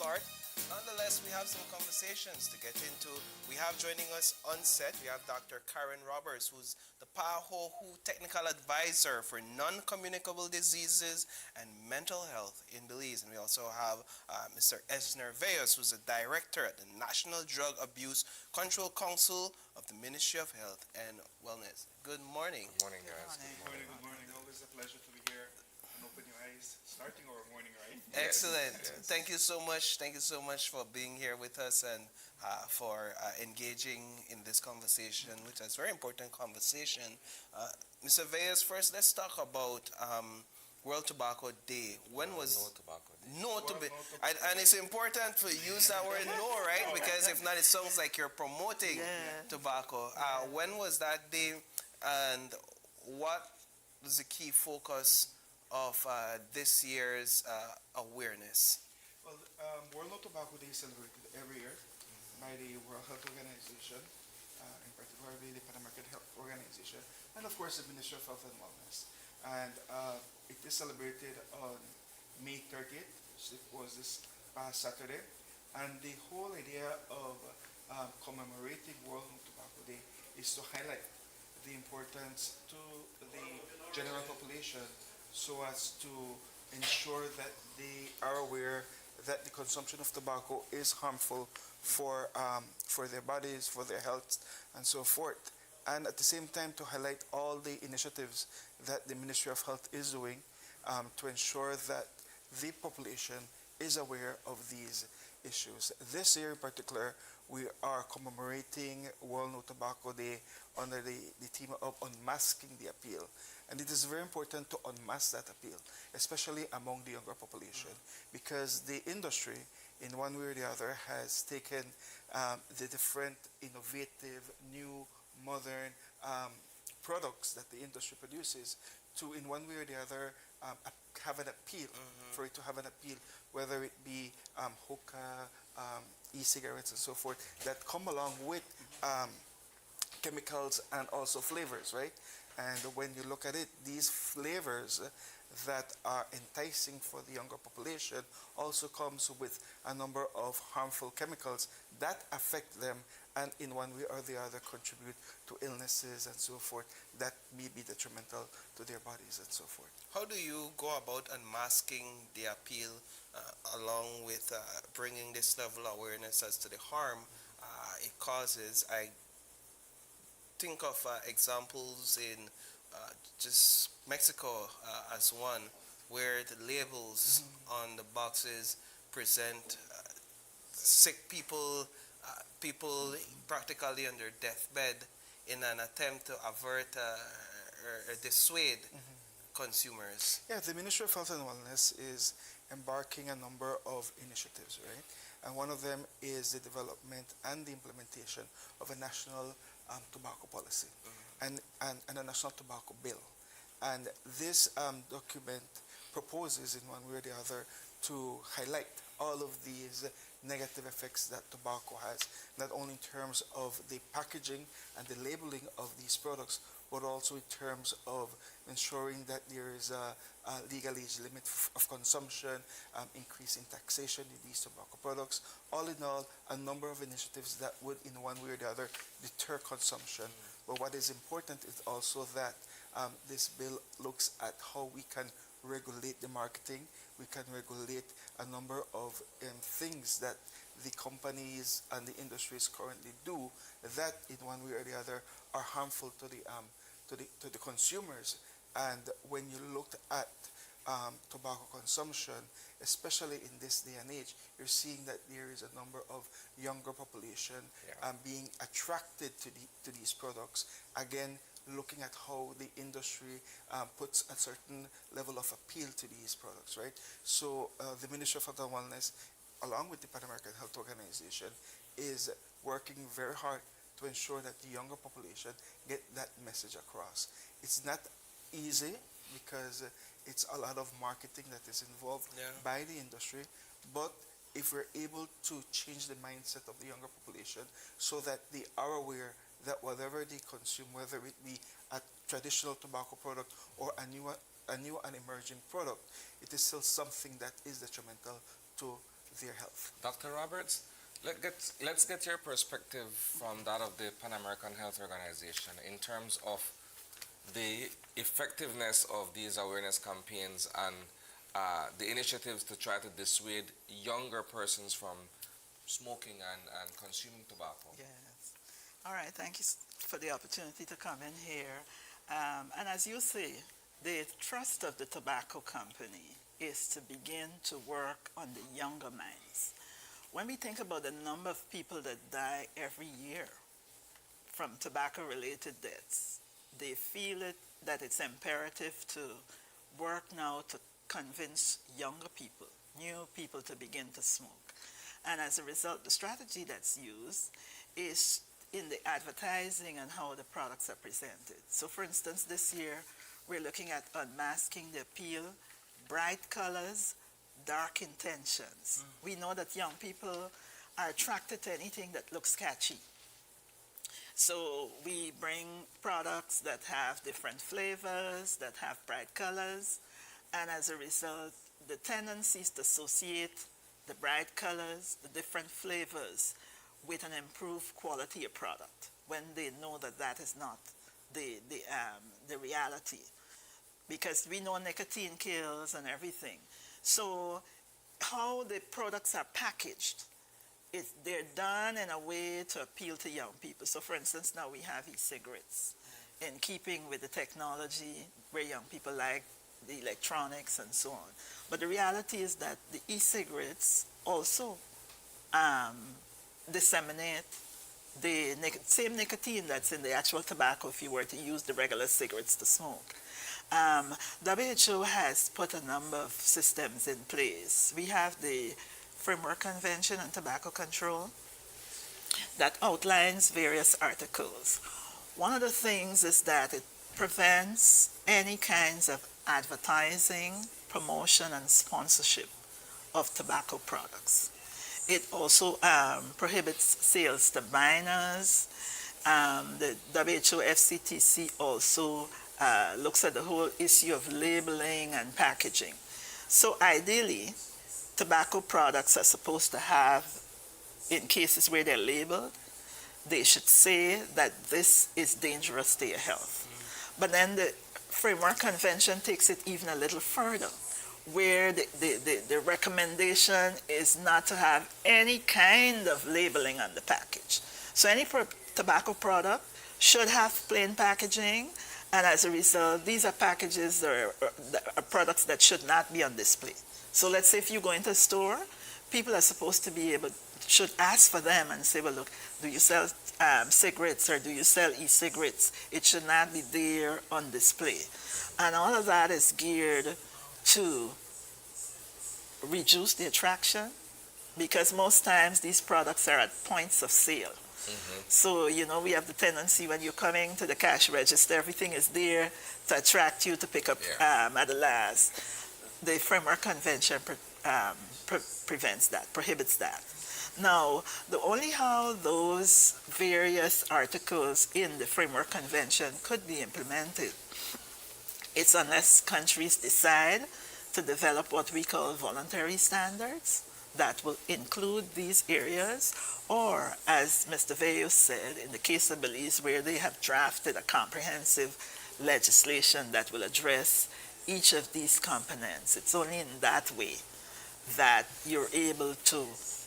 start. Nonetheless, we have some conversations to get into. We have joining us on set, we have Dr. Karen Roberts, who's the PAHO WHO Technical Advisor for Non-Communicable Diseases and Mental Health in Belize. And we also have Mr. Esner Veos, who's the Director at the National Drug Abuse Control Council of the Ministry of Health and Wellness. Good morning. Good morning, guys. Good morning, good morning. Always a pleasure to be here and open your eyes. Starting our morning, right? Excellent. Yes. Thank you so much. Thank you so much for being here with us and for engaging in this conversation, which is a very important conversation. Mr. Veas, first let's talk about World Tobacco Day. When was No tobacco day. no to be, No tobacco. and it's important to use that word no, right? Because if not, it sounds like you're promoting tobacco. When was that day, and what was the key focus of this year's awareness? Well, World No Tobacco Day is celebrated every year by the World Health Organization, in particular the Pan American Health Organization, and of course the Ministry of Health and Wellness. And it is celebrated on May 30th, which was this past Saturday. And the whole idea of commemorating World No Tobacco Day is to highlight the importance to the general population so as to ensure that they are aware that the consumption of tobacco is harmful for their bodies, for their health, and so forth. And at the same time, to highlight all the initiatives that the Ministry of Health is doing to ensure that the population is aware of these issues. This year in particular, we are commemorating World No Tobacco Day under the theme of unmasking the appeal. And it is very important to unmask that appeal, especially among the younger population, because the industry, in one way or the other, has taken the different innovative, new, modern products that the industry produces to, in one way or the other, have an appeal, for it to have an appeal, whether it be hookah, e-cigarettes and so forth, that come along with chemicals and also flavors, right? And when you look at it, these flavors that are enticing for the younger population also comes with a number of harmful chemicals that affect them and in one way or the other contribute to illnesses and so forth that may be detrimental to their bodies and so forth. How do you go about unmasking the appeal along with bringing this level of awareness as to the harm it causes? I think of examples in just Mexico as one, where the labels on the boxes present sick people, people practically on their deathbed, in an attempt to avert or dissuade consumers. Yeah, the Ministry of Health and Wellness is embarking a number of initiatives, right? And one of them is the development and the implementation of a national tobacco policy and a national tobacco bill. And this document proposes in one way or the other to highlight all of these negative effects that tobacco has, not only in terms of the packaging and the labeling of these products, but also in terms of ensuring that there is a legal age limit of consumption, increase in taxation in these tobacco products. All in all, a number of initiatives that would, in one way or the other, deter consumption. But what is important is also that this bill looks at how we can regulate the marketing, we can regulate a number of things that the companies and the industries currently do that in one way or the other are harmful to the consumers. And when you look at tobacco consumption, especially in this day and age, you're seeing that there is a number of younger population being attracted to these products. Again, looking at how the industry puts a certain level of appeal to these products, right? So the Ministry of Health and Wellness, along with the Pan American Health Organization, is working very hard to ensure that the younger population get that message across. It's not easy because it's a lot of marketing that is involved by the industry, but if we're able to change the mindset of the younger population so that they are aware that whatever they consume, whether it be a traditional tobacco product or a new and emerging product, it is still something that is detrimental to their health. Dr. Roberts, let's get your perspective from that of the Pan American Health Organization in terms of the effectiveness of these awareness campaigns and the initiatives to try to dissuade younger persons from smoking and consuming tobacco. Yes. All right. Thank you for the opportunity to come in here. And as you say, the thrust of the tobacco company is to begin to work on the younger minds. When we think about the number of people that die every year from tobacco-related deaths, they feel that it's imperative to work now to convince younger people, new people, to begin to smoke. And as a result, the strategy that's used is in the advertising and how the products are presented. So for instance, this year, we're looking at unmasking the appeal, bright colors, dark intentions. We know that young people are attracted to anything that looks catchy. So we bring products that have different flavors, that have bright colors, and as a result, the tendency is to associate the bright colors, the different flavors, with an improved quality of product when they know that that is not the reality. Because we know nicotine kills and everything. So how the products are packaged, they're done in a way to appeal to young people. So for instance, now we have e-cigarettes in keeping with the technology where young people like the electronics and so on. But the reality is that the e-cigarettes also disseminate the same nicotine that's in the actual tobacco if you were to use the regular cigarettes to smoke. WHO has put a number of systems in place. We have the Framework Convention on Tobacco Control that outlines various articles. One of the things is that it prevents any kinds of advertising, promotion, and sponsorship of tobacco products. It also prohibits sales to minors. The WHO FCTC also looks at the whole issue of labeling and packaging. So ideally, tobacco products are supposed to have, in cases where they're labeled, they should say that this is dangerous to your health. But then the Framework Convention takes it even a little further, where the recommendation is not to have any kind of labeling on the package. So any tobacco product should have plain packaging, and as a result, these are packages or products that should not be on display. So let's say if you go into a store, people are supposed to be should ask for them and say, well, look, do you sell cigarettes or do you sell e-cigarettes? It should not be there on display. And all of that is geared to reduce the attraction, because most times these products are at points of sale. So, we have the tendency when you're coming to the cash register, everything is there to attract you to pick up at the last. The Framework Convention prevents that, prohibits that. Now, the only how those various articles in the Framework Convention could be implemented, it's unless countries decide to develop what we call voluntary standards that will include these areas, or, as Mr. Veyo said, in the case of Belize, where they have drafted a comprehensive legislation that will address each of these components. It's only in that way that you're able to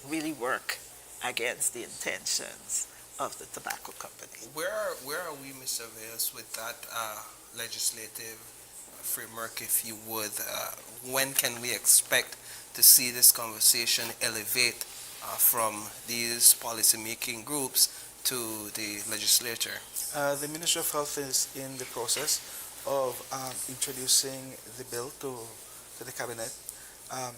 really work against the intentions of the tobacco company. Where are we, Mr. Veos, with that legislative framework, if you would? When can we expect to see this conversation elevate from these policy-making groups to the legislature? The Ministry of Health is in the process of introducing the bill to the cabinet,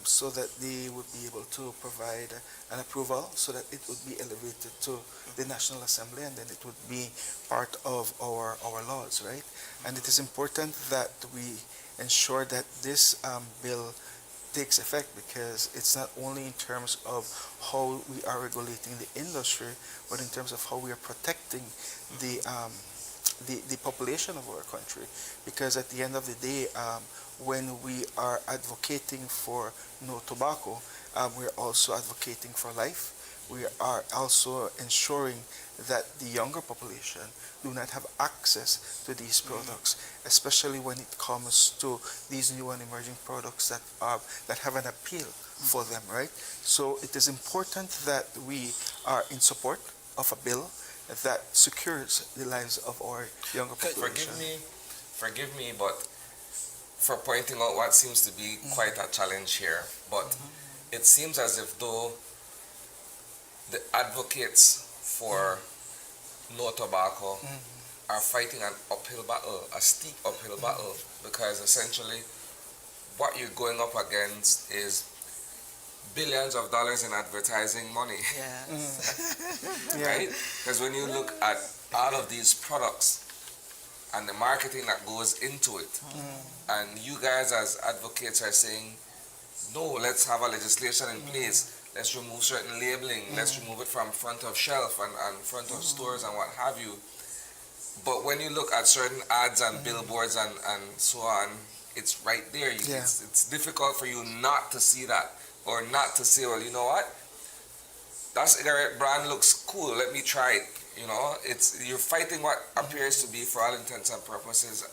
so that they would be able to provide an approval so that it would be elevated to the National Assembly, and then it would be part of our laws, right? And it is important that we ensure that this bill takes effect, because it's not only in terms of how we are regulating the industry, but in terms of how we are protecting the population of our country. Because at the end of the day, when we are advocating for no tobacco, we're also advocating for life. We are also ensuring that the younger population do not have access to these products, especially when it comes to these new and emerging products that have an appeal for them, right? So it is important that we are in support of a bill that secures the lives of our younger population. Forgive me, but for pointing out what seems to be quite a challenge here, but it seems as if though the advocates for no tobacco are fighting an uphill battle, a steep uphill battle, because essentially what you're going up against is billions of dollars in advertising money, Yes. right? Because when you look at all of these products and the marketing that goes into it, and you guys as advocates are saying, no, let's have a legislation in place. Let's remove certain labeling. Let's remove it from front of shelf and front of stores and what have you. But when you look at certain ads and billboards and so on, it's right there. It's difficult for you not to see that or not to say, well, you know what? That cigarette brand looks cool. Let me try it. You know, you're fighting what appears to be, for all intents and purposes,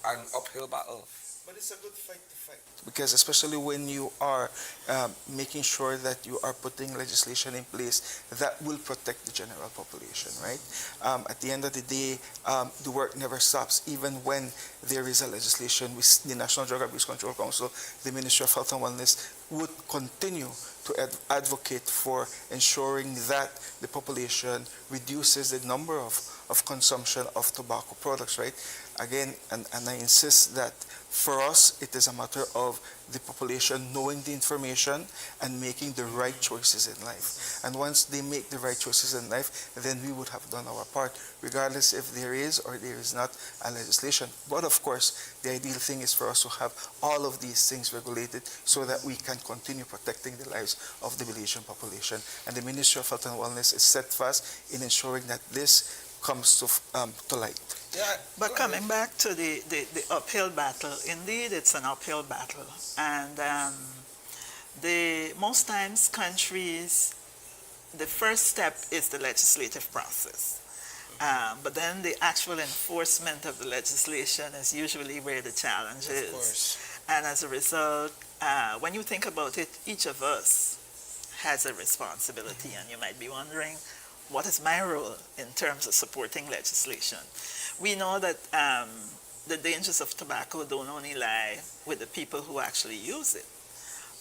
an uphill battle. But it's a good fight to fight. Because especially when you are making sure that you are putting legislation in place that will protect the general population, right? At the end of the day, the work never stops. Even when there is a legislation, the National Drug Abuse Control Council, the Ministry of Health and Wellness would continue to advocate for ensuring that the population reduces the number of consumption of tobacco products, right? Again, and I insist that for us, it is a matter of the population knowing the information and making the right choices in life. And once they make the right choices in life, then we would have done our part, regardless if there is or there is not a legislation. But of course, the ideal thing is for us to have all of these things regulated so that we can continue protecting the lives of the Belizean population. And the Ministry of Health and Wellness is steadfast in ensuring that this comes to light. Yeah, But coming back to the uphill battle, indeed it's an uphill battle. And most times countries, the first step is the legislative process. But then the actual enforcement of the legislation is usually where the challenge is. Of course. And as a result, when you think about it, each of us has a responsibility. And you might be wondering, what is my role in terms of supporting legislation? We know that the dangers of tobacco don't only lie with the people who actually use it,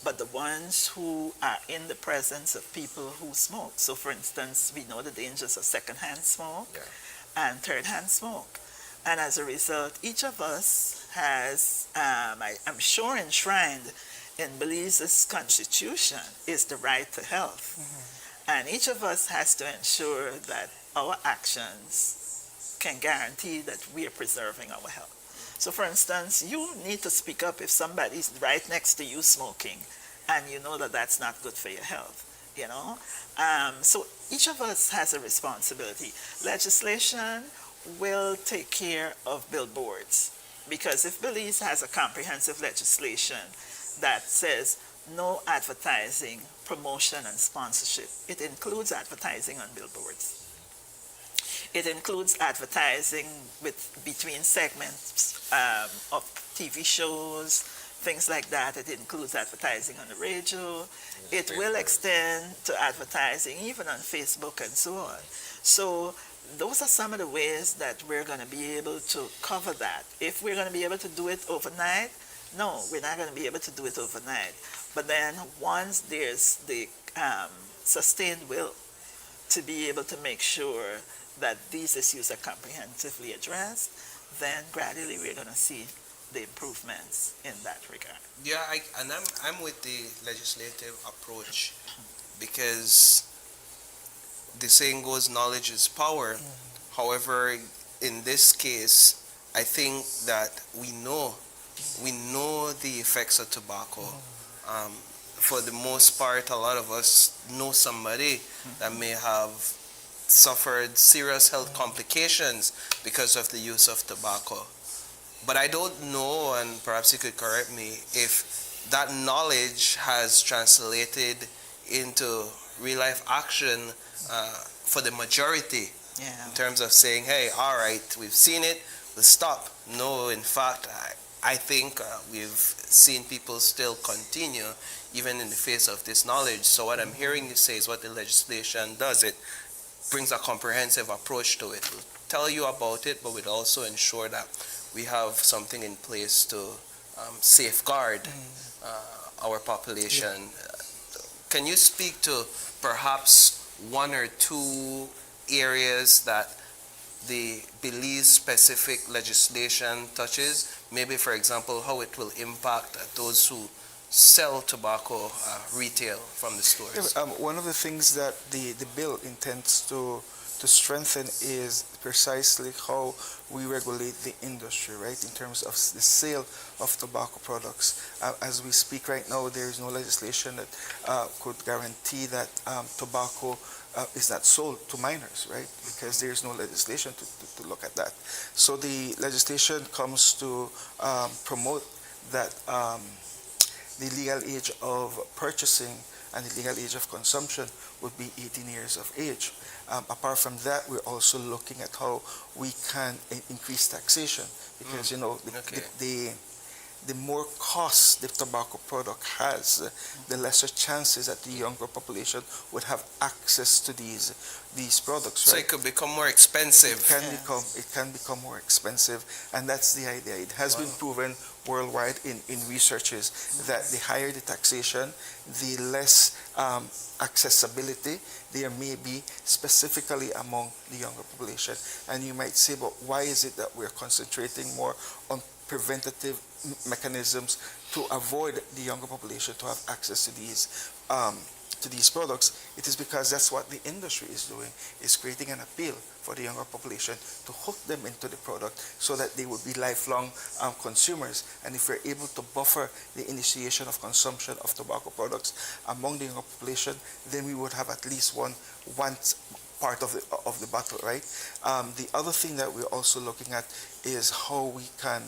but the ones who are in the presence of people who smoke. So for instance, we know the dangers of secondhand smoke and third-hand smoke. And as a result, each of us has, I'm sure enshrined in Belize's constitution, is the right to health. And each of us has to ensure that our actions can guarantee that we are preserving our health. So for instance, you need to speak up if somebody's right next to you smoking and you know that that's not good for your health, you know? So each of us has a responsibility. Legislation will take care of billboards, because if Belize has a comprehensive legislation that says no advertising, promotion, and sponsorship, it includes advertising on billboards. It includes advertising between segments of TV shows, things like that. It includes advertising on the radio. It will extend to advertising even on Facebook and so on. So those are some of the ways that we're going to be able to cover that. If we're going to be able to do it overnight, no, we're not going to be able to do it overnight. But then once there's the sustained will to be able to make sure that these issues are comprehensively addressed, then gradually we're going to see the improvements in that regard. Yeah, I'm with the legislative approach, because the saying goes, knowledge is power. However, in this case, I think that we know the effects of tobacco. For the most part, a lot of us know somebody that may have suffered serious health complications because of the use of tobacco. But I don't know, and perhaps you could correct me, if that knowledge has translated into real life action for the majority Yeah. in terms of saying, hey, all right, we've seen it, we'll stop. No, in fact, I think we've seen people still continue even in the face of this knowledge. So what I'm hearing you say is what the legislation does, it brings a comprehensive approach to it. We'll tell you about it, but we'll also ensure that we have something in place to safeguard our population. Can you speak to perhaps one or two areas that the Belize specific legislation touches? Maybe, for example, how it will impact those who sell tobacco retail from the stores. One of the things that the bill intends to strengthen is precisely how we regulate the industry, right, in terms of the sale of tobacco products. As we speak right now, there is no legislation that could guarantee that tobacco is not sold to minors, right, because there is no legislation to look at that. So the legislation comes to promote that the legal age of purchasing and the legal age of consumption would be 18 years of age. Apart from that, we're also looking at how we can increase taxation because, you know, the more cost the tobacco product has, the lesser chances that the younger population would have access to these products. So right? it could become more expensive. It can become more expensive, and that's the idea. It has been proven worldwide in researches that the higher the taxation, the less accessibility there may be specifically among the younger population. And you might say, but why is it that we're concentrating more on preventative mechanisms to avoid the younger population to have access to these products? It is because that's what the industry is doing, is creating an appeal for the younger population to hook them into the product so that they would be lifelong consumers. And if we're able to buffer the initiation of consumption of tobacco products among the younger population, then we would have at least one part of the battle, right? The other thing that we're also looking at is how we can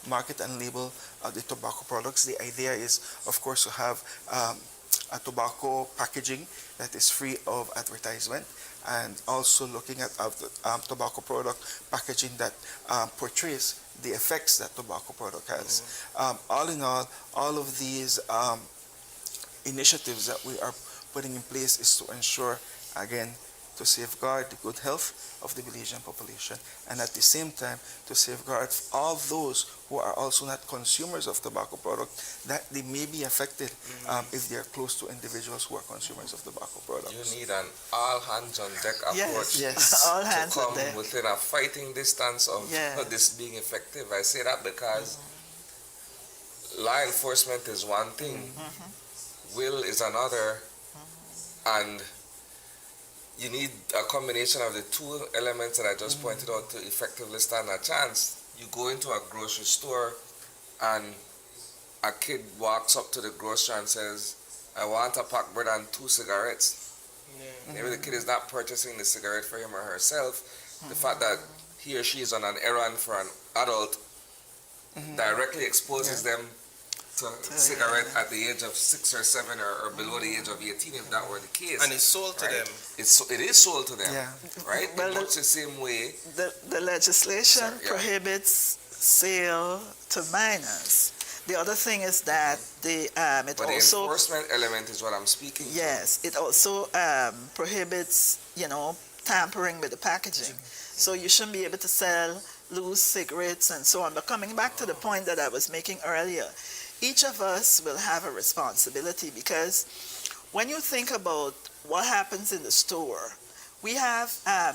market and label the tobacco products. The idea is, of course, to have a tobacco packaging that is free of advertisement, and also looking at tobacco product packaging that portrays the effects that tobacco product has. All in all of these initiatives that we are putting in place is to ensure, again, to safeguard the good health of the Belizean population, and at the same time to safeguard all those who are also not consumers of tobacco products, that they may be affected if they are close to individuals who are consumers of tobacco products. You need an all hands on deck approach Yes. All to hands on come deck. within a fighting distance of this being effective. I say that because law enforcement is one thing, will is another, and you need a combination of the two elements that I just pointed out to effectively stand a chance. You go into a grocery store and a kid walks up to the grocer and says, I want a pack bread and 2 cigarettes. Maybe the kid is not purchasing the cigarette for him or herself. The fact that he or she is on an errand for an adult directly exposes them to cigarette at the age of 6 or 7 or below the age of 18, if that were the case. And it's sold to them. It is sold to them, right? Well, in much the same way. The legislation prohibits sale to minors. The other thing is that it But the also enforcement element is what I'm speaking to. yes, it also prohibits tampering with the packaging. So you shouldn't be able to sell loose cigarettes and so on. But coming back to the point that I was making earlier, each of us will have a responsibility, because when you think about what happens in the store, we have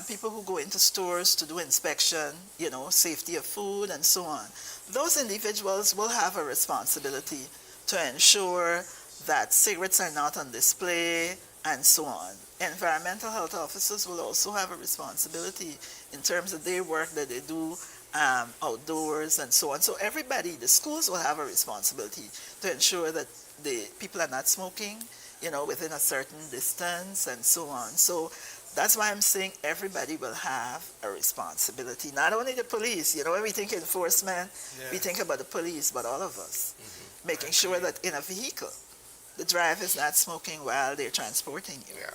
people who go into stores to do inspection, safety of food and so on. Those individuals will have a responsibility to ensure that cigarettes are not on display and so on. Environmental health officers will also have a responsibility in terms of their work that they do outdoors and so on. So everybody, the schools will have a responsibility to ensure that the people are not smoking, within a certain distance and so on. So that's why I'm saying everybody will have a responsibility. Not only the police, when we think enforcement, we think about the police, but all of us. making sure that in a vehicle, the driver is not smoking while they're transporting you. Yeah.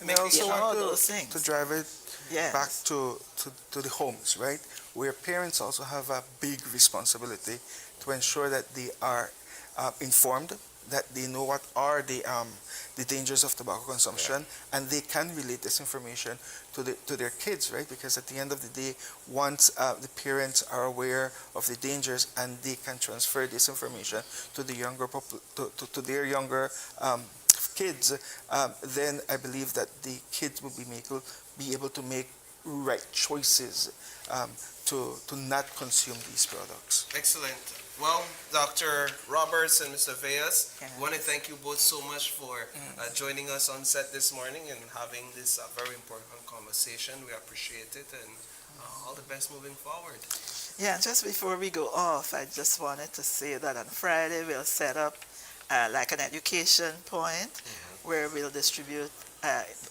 And I also You know, want those things. to drive it Yes. back to the homes, right? Where parents also have a big responsibility to ensure that they are informed, that they know what are the dangers of tobacco consumption, and they can relate this information to their kids, right? Because at the end of the day, once the parents are aware of the dangers and they can transfer this information to the younger to their younger kids, then I believe that the kids will be able to make right choices to not consume these products. Excellent. Well, Dr. Roberts and Mr. Veas, Yeah. I want to thank you both so much for joining us on set this morning and having this very important conversation. We appreciate it, and all the best moving forward. Yeah, just before we go off, I just wanted to say that on Friday we'll set up like an education point where we'll distribute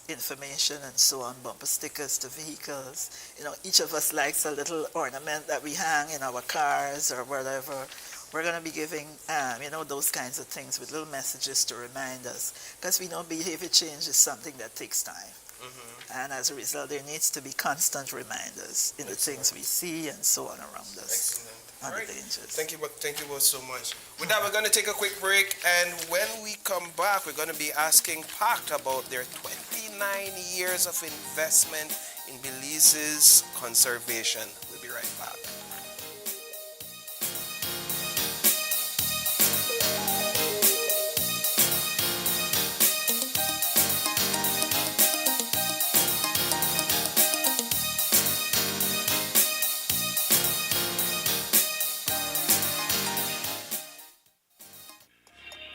information and so on, bumper stickers to vehicles. You know, each of us likes a little ornament that we hang in our cars or whatever. We're going to be giving, you know, those kinds of things with little messages to remind us, because we know behavior change is something that takes time. And as a result, there needs to be constant reminders in the things we see and so on around us. Excellent. On All the right. dangers. Thank you both so much. With that, we're going to take a quick break, and when we come back, we're going to be asking PACT about their 29 years of investment in Belize's conservation. We'll be right back.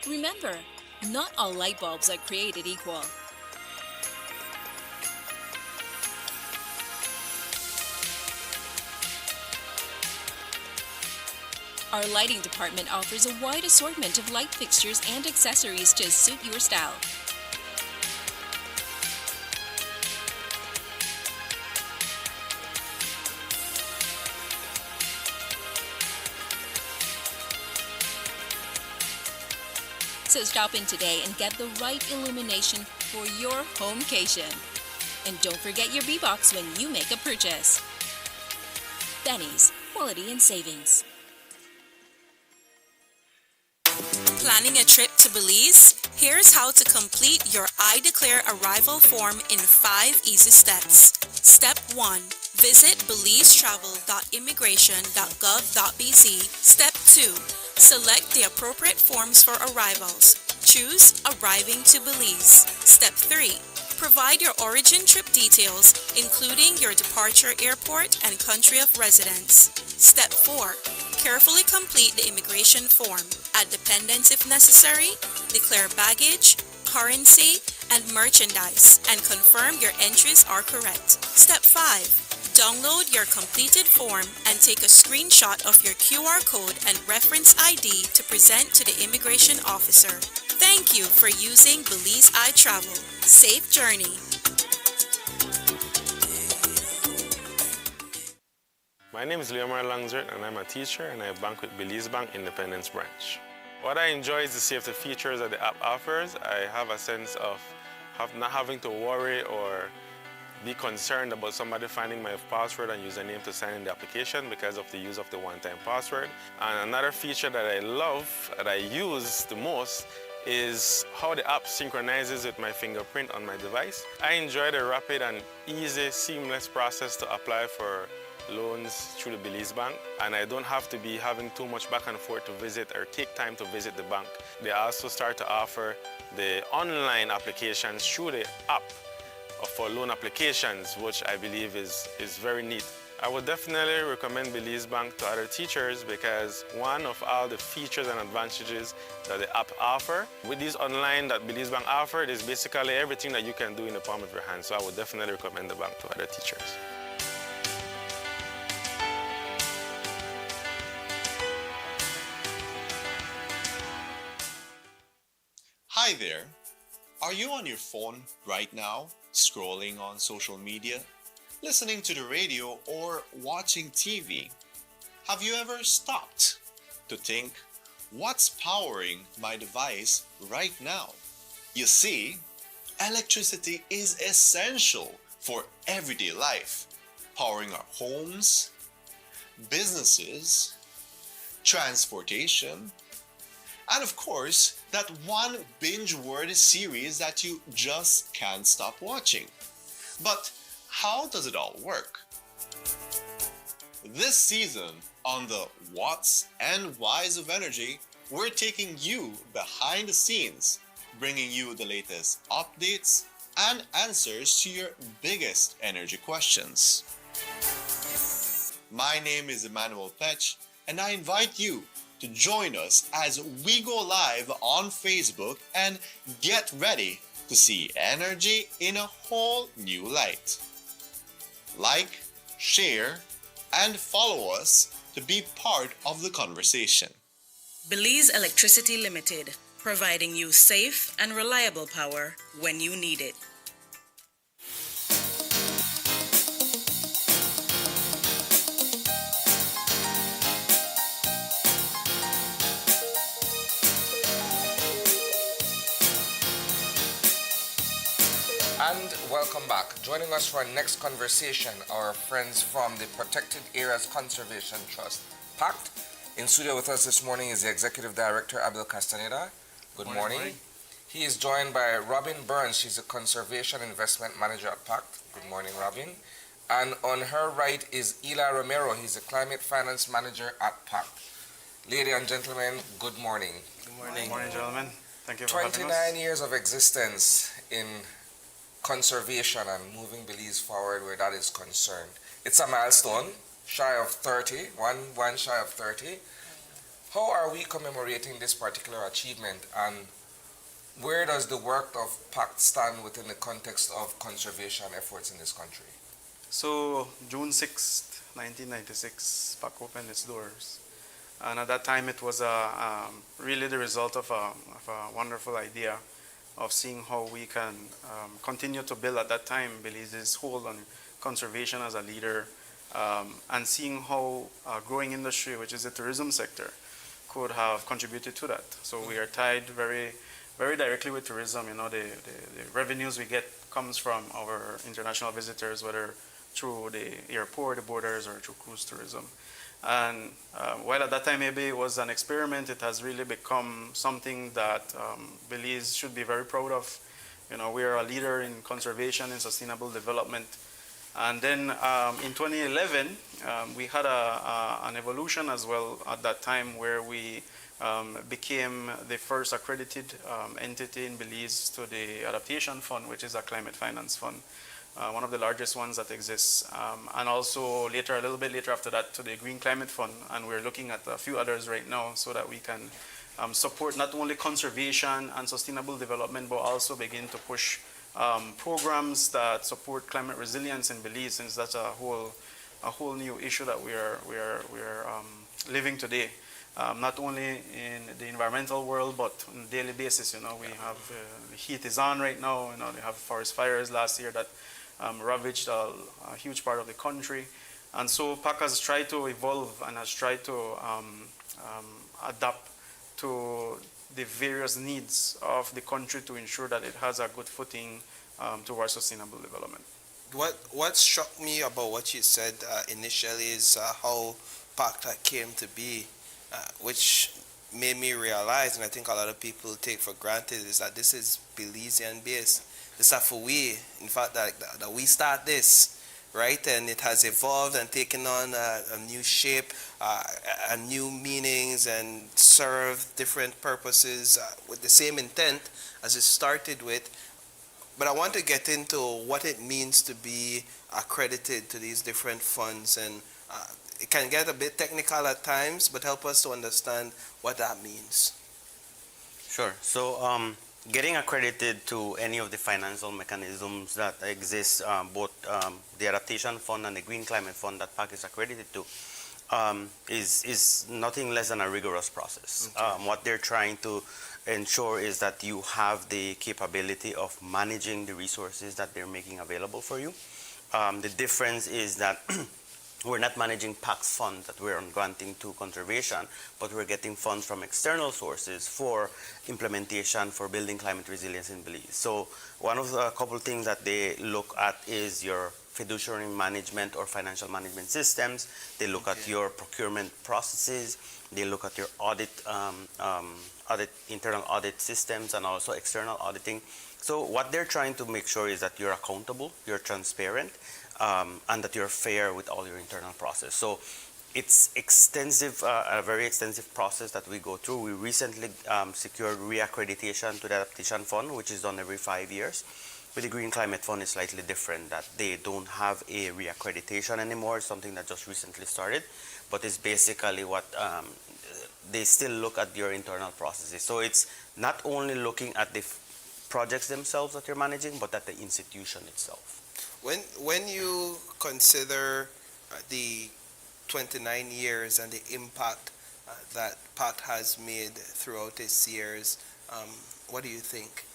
Remember, not all light bulbs are created equal. Our lighting department offers a wide assortment of light fixtures and accessories to suit your style. So stop in today and get the right illumination for your homecation. And don't forget your B-Box when you make a purchase. Benny's, quality and savings. Planning a trip to Belize? Here's how to complete your I Declare Arrival form in 5 easy steps. Step 1. Visit belizetravel.immigration.gov.bz. Step 2. Select the appropriate forms for arrivals. Choose Arriving to Belize. Step 3. Provide your origin trip details, including your departure airport and country of residence. Step 4. Carefully complete the immigration form. Add dependents if necessary, declare baggage, currency, and merchandise, and confirm your entries are correct. Step 5. Download your completed form and take a screenshot of your QR code and reference ID to present to the immigration officer. Thank you for using Belize iTravel. Safe journey. My name is Leomar Langzert and I'm a teacher and I bank with Belize Bank Independence Branch. What I enjoy is the safety features that the app offers. I have a sense of not having to worry or be concerned about somebody finding my password and username to sign in the application because of the use of the one-time password. And another feature that I love, that I use the most, is how the app synchronizes with my fingerprint on my device. I enjoy the rapid and easy, seamless process to apply for loans through the Belize Bank, and I don't have to be having too much back and forth to visit or take time to visit the bank. They also start to offer the online applications through the app for loan applications, which I believe is very neat. I would definitely recommend Belize Bank to other teachers because one of all the features and advantages that the app offer, with these online that Belize Bank offer, is basically everything that you can do in the palm of your hand. So I would definitely recommend the bank to other teachers. Hi there. Are you on your phone right now, scrolling on social media, listening to the radio, or watching TV? Have you ever stopped to think, what's powering my device right now? You see, electricity is essential for everyday life, powering our homes, businesses, transportation, and of course, that one binge-worthy series that you just can't stop watching. But how does it all work? This season on the What's and Whys of Energy, we're taking you behind the scenes, bringing you the latest updates and answers to your biggest energy questions. My name is Emmanuel Petch, and I invite you to join us as we go live on Facebook and get ready to see energy in a whole new light. Like, share, and follow us to be part of the conversation. Belize Electricity Limited, providing you safe and reliable power when you need it. And welcome back. Joining us for our next conversation, our friends from the Protected Areas Conservation Trust, PACT. In studio with us this morning is the Executive Director, Abel Castaneda. Good morning. He is joined by Robin Burns. She's a Conservation Investment Manager at PACT. Good morning, Robin. And on her right is Eli Romero. He's a Climate Finance Manager at PACT. Ladies and gentlemen, good morning. Good morning. Good morning, gentlemen. Thank you for having us. 29 years of existence in conservation and moving Belize forward where that is concerned. It's a milestone, shy of 30, one shy of 30. How are we commemorating this particular achievement, and where does the work of PACT stand within the context of conservation efforts in this country? So, June 6th, 1996, PAC opened its doors. And at that time, it was really the result of a wonderful idea of seeing how we can continue to build at that time Belize's hold on conservation as a leader, and seeing how a growing industry, which is the tourism sector, could have contributed to that. So we are tied very, very directly with tourism. You know, the revenues we get comes from our international visitors, whether through the airport, the borders, or through cruise tourism. And while at that time maybe it was an experiment, it has really become something that Belize should be very proud of. You know, we are a leader in conservation and sustainable development. And then in 2011, we had an evolution as well at that time where we became the first accredited entity in Belize to the Adaptation Fund, which is a climate finance fund. One of the largest ones that exists, and also later, a little bit later after that, to the Green Climate Fund, and we're looking at a few others right now so that we can support not only conservation and sustainable development, but also begin to push programs that support climate resilience in Belize, since that's a whole new issue that we are living today. Not only in the environmental world, but on a daily basis. You know, we have the heat is on right now. You know, they have forest fires last year that ravaged a huge part of the country. And so PAC has tried to evolve and has tried to adapt to the various needs of the country to ensure that it has a good footing towards sustainable development. What struck me about what you said initially is how PACT came to be, which made me realize, and I think a lot of people take for granted, is that this is Belizean based. This is for we, in fact, that we start this, right? And it has evolved and taken on a new shape, and new meanings, and served different purposes with the same intent as it started with. But I want to get into what it means to be accredited to these different funds, and it can get a bit technical at times, but help us to understand what that means. Sure. So getting accredited to any of the financial mechanisms that exist, both the Adaptation Fund and the Green Climate Fund that PAC is accredited to, is nothing less than a rigorous process. Okay. What they're trying to ensure is that you have the capability of managing the resources that they're making available for you. The difference is that we're not managing PAC's funds that we're granting to conservation, but we're getting funds from external sources for implementation for building climate resilience in Belize. So one of the couple things that they look at is your fiduciary management or financial management systems. They look at your procurement processes. They look at your internal audit systems and also external auditing. So what they're trying to make sure is that you're accountable, you're transparent, and that you're fair with all your internal process. So it's extensive, a very extensive process that we go through. We recently secured reaccreditation to the Adaptation Fund, which is done every 5 years. With the Green Climate Fund, it's slightly different, that they don't have a reaccreditation anymore. It's something that just recently started, but it's basically what they still look at your internal processes. So it's not only looking at the projects themselves that you're managing, but at the institution itself. When you consider the 29 years and the impact that PAC has made throughout its years, what do you think?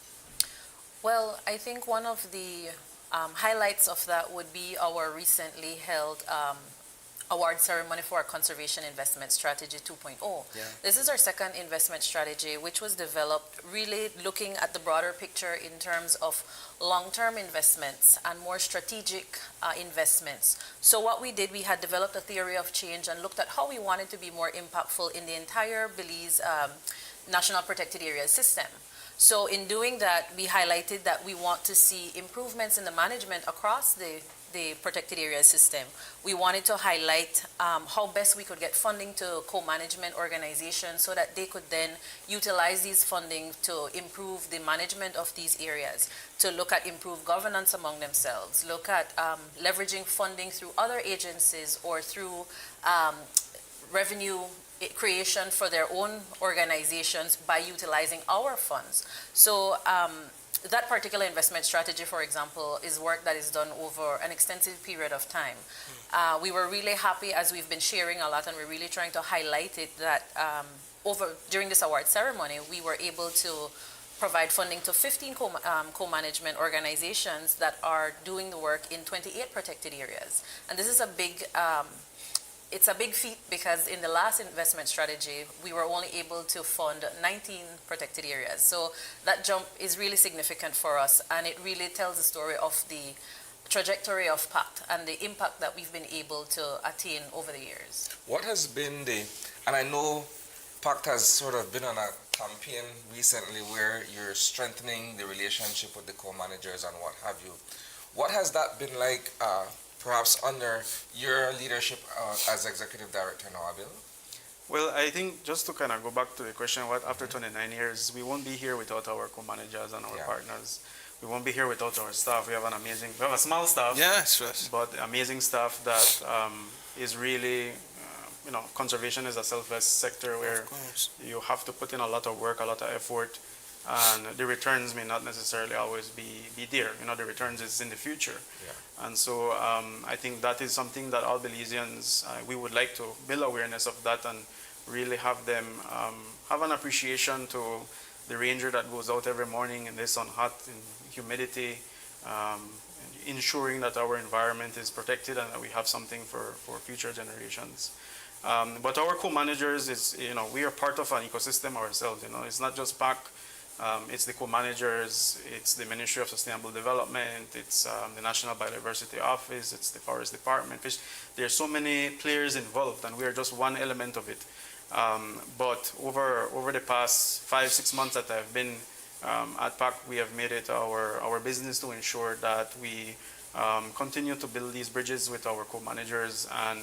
Well, I think one of the highlights of that would be our recently held award ceremony for our Conservation Investment Strategy 2.0. Yeah. This is our second investment strategy, which was developed really looking at the broader picture in terms of long-term investments and more strategic investments. So what we did, we had developed a theory of change and looked at how we wanted to be more impactful in the entire Belize National Protected Areas system. So in doing that, we highlighted that we want to see improvements in the management across the protected area system. We wanted to highlight how best we could get funding to co-management organizations so that they could then utilize these funding to improve the management of these areas, to look at improved governance among themselves, look at leveraging funding through other agencies or through revenue creation for their own organizations by utilizing our funds. So that particular investment strategy, for example, is work that is done over an extensive period of time. We were really happy, as we've been sharing a lot, and we're really trying to highlight it, that during this award ceremony, we were able to provide funding to 15 co-management organizations that are doing the work in 28 protected areas. And this is a big it's a big feat, because in the last investment strategy, we were only able to fund 19 protected areas. So that jump is really significant for us, and it really tells the story of the trajectory of PAC and the impact that we've been able to attain over the years. What has been and I know PAC has sort of been on a campaign recently where you're strengthening the relationship with the co-managers and what have you. What has that been like perhaps under your leadership as Executive Director now, Abil? Well, I think just to kind of go back to the question, after 29 years, we won't be here without our co-managers and our partners. We won't be here without our staff. We have a small staff, but amazing staff that is really, conservation is a selfless sector where you have to put in a lot of work, a lot of effort, and the returns may not necessarily always be there. The returns is in the future. Yeah. And so I think that is something that all Belizeans, we would like to build awareness of that and really have them have an appreciation to the ranger that goes out every morning in the sun, hot, in humidity, ensuring that our environment is protected and that we have something for future generations. But our co-managers we are part of an ecosystem ourselves. It's not just PAC. It's the co-managers, it's the Ministry of Sustainable Development, it's the National Biodiversity Office, it's the Forest Department. There are so many players involved, and we are just one element of it. But over the past 5-6 months that I've been at PAC, we have made it our business to ensure that we continue to build these bridges with our co-managers and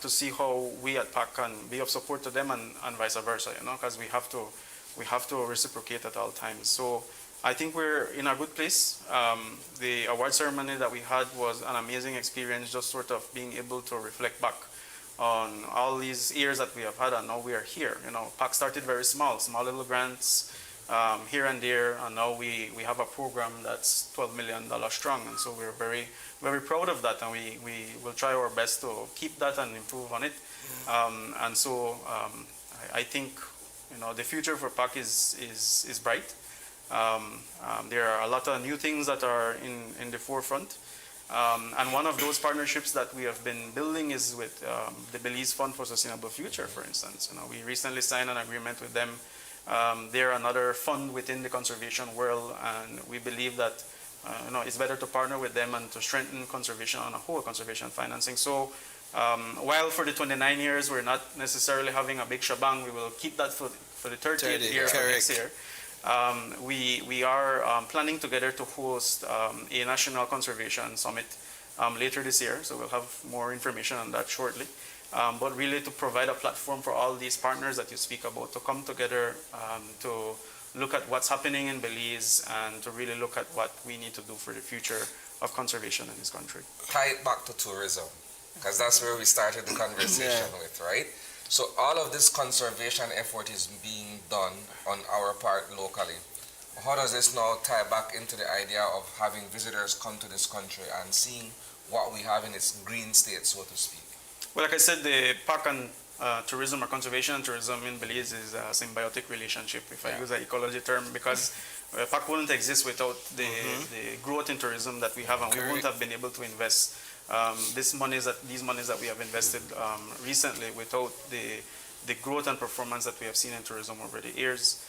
to see how we at PAC can be of support to them and vice versa, because we have to reciprocate at all times. So I think we're in a good place. The award ceremony that we had was an amazing experience, just sort of being able to reflect back on all these years that we have had, and now we are here. PAC started very small little grants here and there, and now we have a program that's $12 million strong, and so we're very, very proud of that, and we will try our best to keep that and improve on it. And so I think the future for PAC is bright. There are a lot of new things that are in the forefront, And one of those partnerships that we have been building is with the Belize Fund for Sustainable Future, for instance. We recently signed an agreement with them. They're another fund within the conservation world, and we believe that it's better to partner with them and to strengthen conservation on a whole, conservation financing. So while for the 29 years we're not necessarily having a big shebang, we will keep that for the 30th year for next year. We are planning together to host a national conservation summit later this year, so we'll have more information on that shortly. But really to provide a platform for all these partners that you speak about to come together to look at what's happening in Belize and to really look at what we need to do for the future of conservation in this country. Tie it back to tourism, because that's where we started the conversation with, right? So all of this conservation effort is being done on our part locally. How does this now tie back into the idea of having visitors come to this country and seeing what we have in its green state, so to speak? Well, like I said, the park and tourism or conservation and tourism in Belize is a symbiotic relationship, if I use an ecology term, because park wouldn't exist without the growth in tourism that we have, and we wouldn't have been able to invest these monies that we have invested recently without the growth and performance that we have seen in tourism over the years.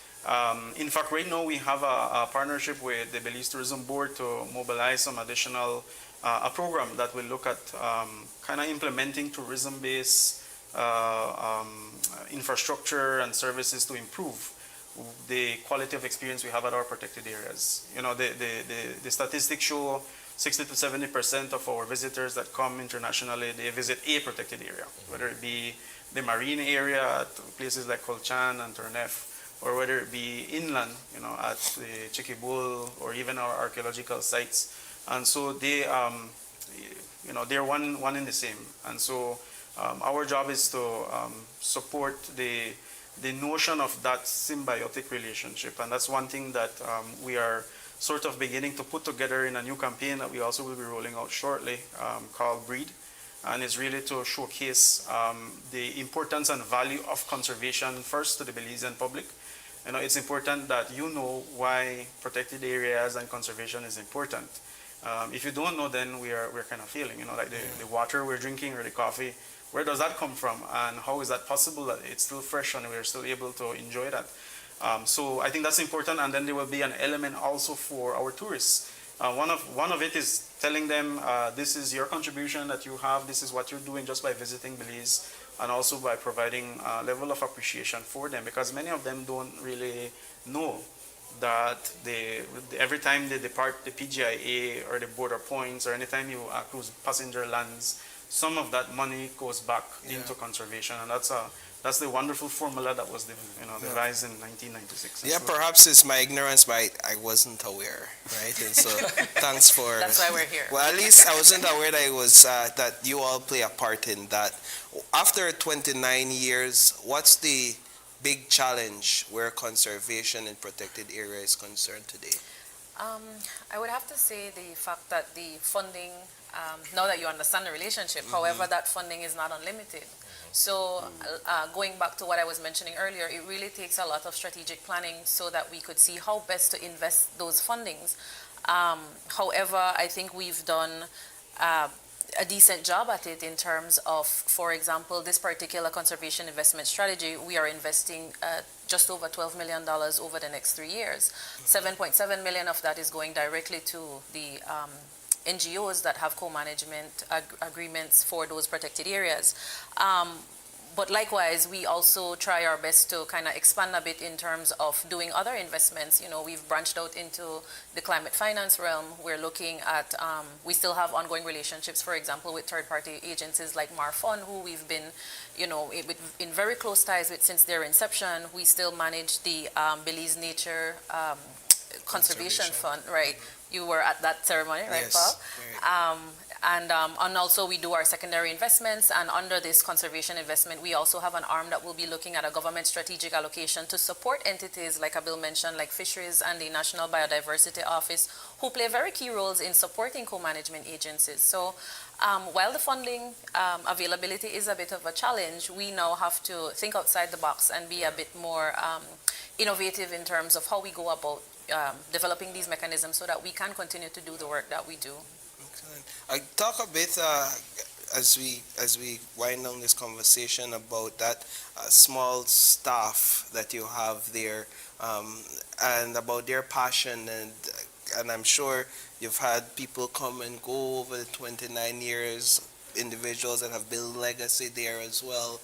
In fact, right now we have a partnership with the Belize Tourism Board to mobilize some additional a program that will look at kind of implementing tourism-based infrastructure and services to improve the quality of experience we have at our protected areas. The statistics show 60 to 70% of our visitors that come internationally, they visit a protected area, whether it be the marine area at places like Colchan and Turnef, or whether it be inland, at the Chiquibull, or even our archaeological sites. And so they, they're one in the same. And so our job is to support the notion of that symbiotic relationship. And that's one thing that we are sort of beginning to put together in a new campaign that we also will be rolling out shortly called Breed. And it's really to showcase the importance and value of conservation first to the Belizean public. It's important that you know why protected areas and conservation is important. If you don't know, then we're kind of failing. Like the water we're drinking or the coffee, where does that come from, and how is that possible that it's still fresh and we're still able to enjoy that? So I think that's important, and then there will be an element also for our tourists. One of it is telling them this is your contribution that you have, this is what you're doing just by visiting Belize, and also by providing a level of appreciation for them, because many of them don't really know that every time they depart the PGIA or the border points, or anytime you cruise passenger lands, some of that money goes back into conservation, and that's the wonderful formula that was devised in 1996. Yeah, perhaps it's my ignorance, but I wasn't aware, right? And so thanks for... That's why we're here. Well, at least I wasn't aware that it was that you all play a part in that. After 29 years, what's the big challenge where conservation in protected area is concerned today? I would have to say the fact that the funding, now that you understand the relationship, however, that funding is not unlimited. So going back to what I was mentioning earlier, it really takes a lot of strategic planning so that we could see how best to invest those fundings. However, I think we've done a decent job at it in terms of, for example, this particular conservation investment strategy. We are investing just over $12 million over the next 3 years. 7.7 million of that is going directly to the NGOs that have co-management agreements for those protected areas. But likewise, we also try our best to kind of expand a bit in terms of doing other investments. We've branched out into the climate finance realm. We're looking at, we still have ongoing relationships, for example, with third-party agencies like MARFON, who we've been, in very close ties with since their inception. We still manage the Belize Nature Conservation Fund, right? You were at that ceremony, right, Yes, Paul? And also we do our secondary investments, and under this conservation investment, we also have an arm that will be looking at a government strategic allocation to support entities, like Abil mentioned, like Fisheries and the National Biodiversity Office, who play very key roles in supporting co-management agencies. So while the funding availability is a bit of a challenge, we now have to think outside the box and be a bit more innovative in terms of how we go about developing these mechanisms so that we can continue to do the work that we do. I talk a bit as we wind down this conversation about that small staff that you have there, and about their passion, and I'm sure you've had people come and go over the 29 years, individuals that have built legacy there as well.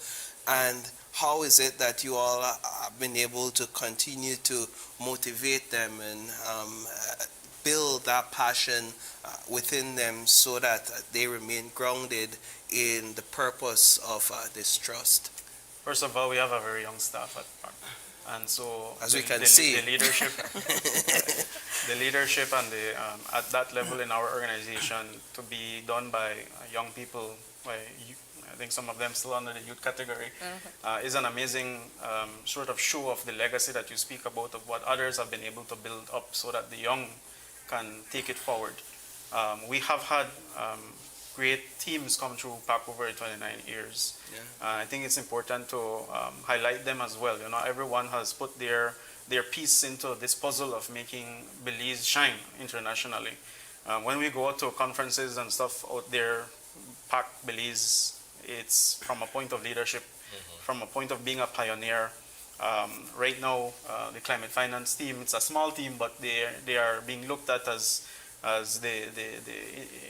And how is it that you all have been able to continue to motivate them and build that passion within them so that they remain grounded in the purpose of this trust? First of all, we have a very young staff at Park. And so As we can see. the leadership, the leadership and at that level in our organization to be done by young people, by I think some of them still under the youth category, is an amazing sort of show of the legacy that you speak about, of what others have been able to build up so that the young can take it forward. We have had great teams come through PAC over 29 years. I think it's important to highlight them as well. You know, everyone has put their piece into this puzzle of making Belize shine internationally. When we go out to conferences and stuff out there, PAC Belize, it's from a point of leadership, from a point of being a pioneer. Right now, the climate finance team, it's a small team, but they are being looked at as the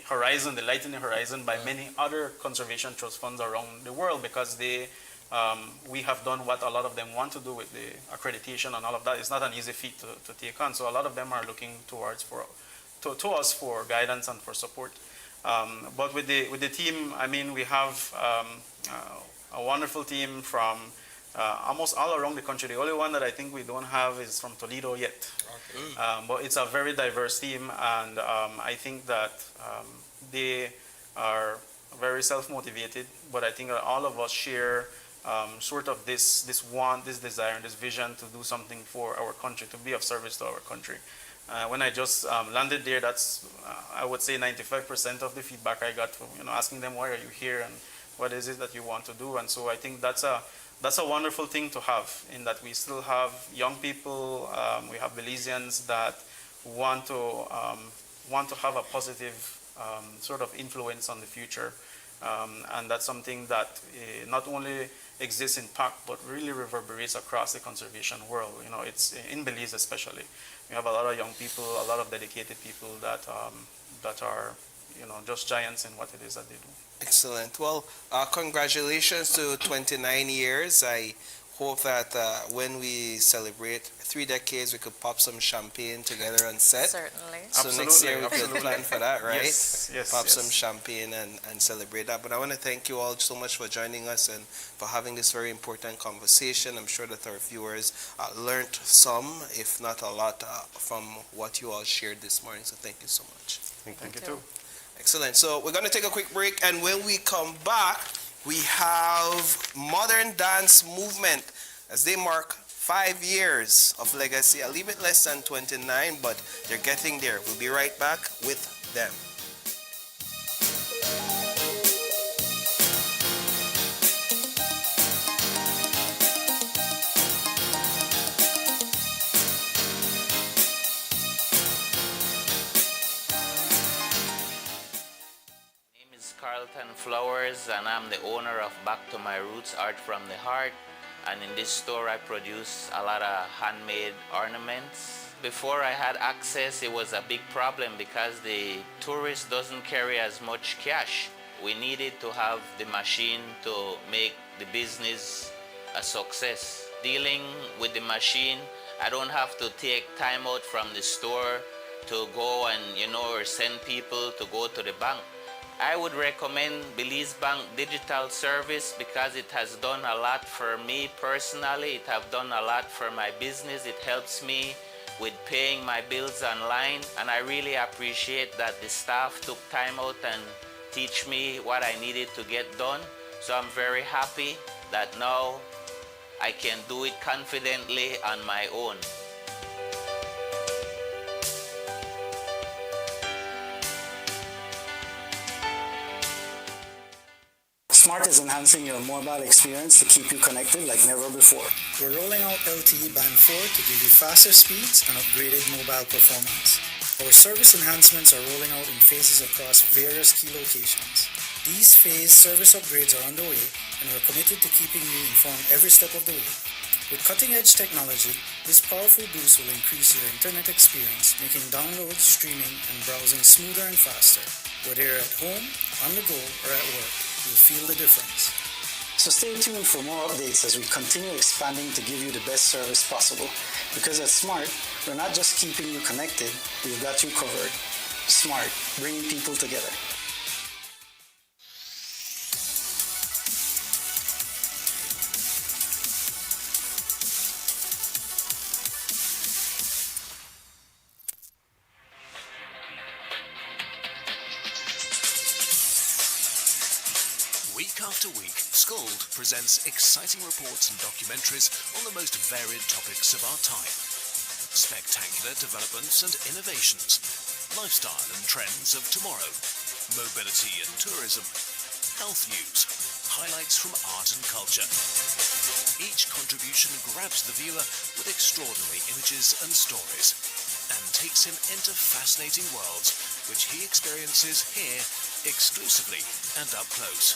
horizon, the light in the horizon by many other conservation trust funds around the world, because we have done what a lot of them want to do with the accreditation and all of that. It's not an easy feat to take on. So a lot of them are looking to us for guidance and for support. But with the team, I mean, we have a wonderful team from almost all around the country. The only one that I think we don't have is from Toledo yet. But it's a very diverse team, and I think that they are very self-motivated, but I think that all of us share sort of this desire and this vision to do something for our country, to be of service to our country. When I just landed there, that's I would say 95% of the feedback I got from asking them, why are you here and what is it that you want to do? And so I think that's a wonderful thing to have, in that we still have young people, we have Belizeans that want to have a positive sort of influence on the future. And that's something that not only exists in PAC, but really reverberates across the conservation world. You know, it's in Belize especially. We have a lot of young people, a lot of dedicated people that are, just giants in what it is that they do. Excellent. Well, congratulations to 29 years. I hope that when we celebrate 3 decades, we could pop some champagne together on set. Certainly. So next year we could plan for that, right? Yes. Pop some champagne and celebrate that. But I want to thank you all so much for joining us and for having this very important conversation. I'm sure that our viewers learned some, if not a lot, from what you all shared this morning. So thank you so much. Thank you too. Excellent. So we're going to take a quick break, and when we come back, we have Modern Dance Movement as they mark 5 years of legacy. A little bit less than 29, but they're getting there. We'll be right back with them. Carlton Flowers, and I'm the owner of Back to My Roots Art from the Heart, and in this store I produce a lot of handmade ornaments. Before I had access, it was a big problem because the tourist doesn't carry as much cash. We needed to have the machine to make the business a success. Dealing with the machine, I don't have to take time out from the store to go and or send people to go to the bank. I would recommend Belize Bank Digital Service because it has done a lot for me personally. It has done a lot for my business. It helps me with paying my bills online, and I really appreciate that the staff took time out and teach me what I needed to get done. So I'm very happy that now I can do it confidently on my own. Smart is enhancing your mobile experience to keep you connected like never before. We're rolling out LTE Band 4 to give you faster speeds and upgraded mobile performance. Our service enhancements are rolling out in phases across various key locations. These phased service upgrades are underway, and we're committed to keeping you informed every step of the way. With cutting-edge technology, this powerful boost will increase your internet experience, making downloads, streaming, and browsing smoother and faster. Whether you're at home, on the go, or at work, you'll feel the difference. So stay tuned for more updates as we continue expanding to give you the best service possible. Because at Smart, we're not just keeping you connected, we've got you covered. Smart, bringing people together. Week after week, Scald presents exciting reports and documentaries on the most varied topics of our time. Spectacular developments and innovations, lifestyle and trends of tomorrow, mobility and tourism, health news, highlights from art and culture. Each contribution grabs the viewer with extraordinary images and stories and takes him into fascinating worlds which he experiences here exclusively and up close.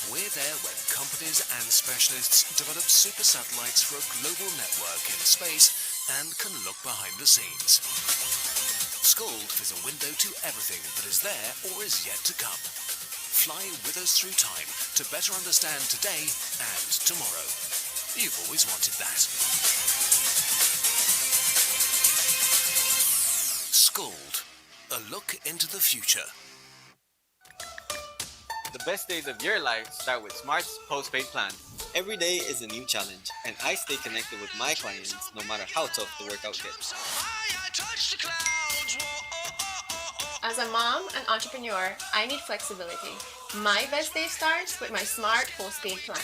We're there when companies and specialists develop super satellites for a global network in space and can look behind the scenes. Scald is a window to everything that is there or is yet to come. Fly with us through time to better understand today and tomorrow. You've always wanted that. Scald, a look into the future. The best days of your life start with Smart's postpaid plan. Every day is a new challenge, and I stay connected with my clients no matter how tough the workout gets. As a mom and entrepreneur, I need flexibility. My best day starts with my Smart postpaid plan.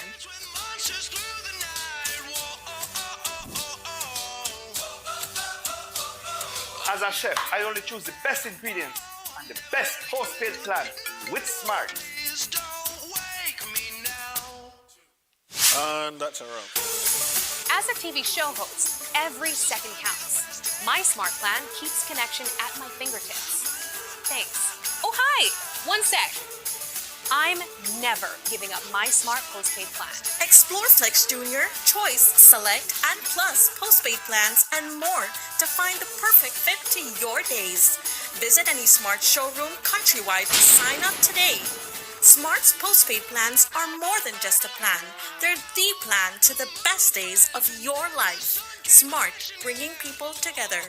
As a chef, I only choose the best ingredients and the best postpaid plan with Smart. And that's a wrap. As a TV show host, every second counts. My Smart plan keeps connection at my fingertips. Thanks. Oh, hi! One sec. I'm never giving up my Smart postpaid plan. Explore Flex Junior, Choice, Select, and Plus postpaid plans and more to find the perfect fit to your days. Visit any Smart showroom countrywide to sign up today. Smart's postpaid plans are more than just a plan. They're the plan to the best days of your life. Smart, bringing people together.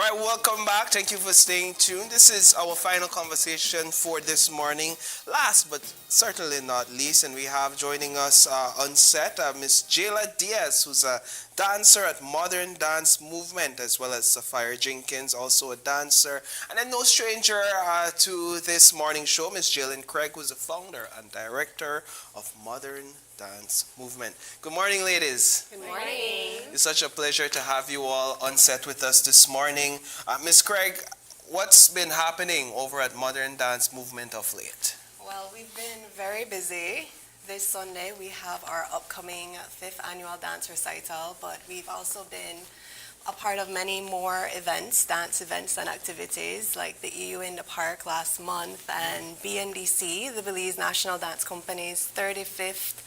right, welcome back. Thank you for staying tuned. This is our final conversation for this morning. Last but certainly not least, and we have joining us on set Miss Jayla Diaz, who's a dancer at Modern Dance Movement, as well as Sapphire Jenkins, also a dancer. And then no stranger to this morning show, Miss Jalen Craig, who's the founder and director of Modern Dance Movement. Good morning, ladies. Good morning. It's such a pleasure to have you all on set with us this morning. Miss Craig, what's been happening over at Modern Dance Movement of late? Well, we've been very busy. This Sunday we have our upcoming 5th annual dance recital, but we've also been a part of many more events, dance events and activities, like the EU in the Park last month and BNDC, the Belize National Dance Company's 35th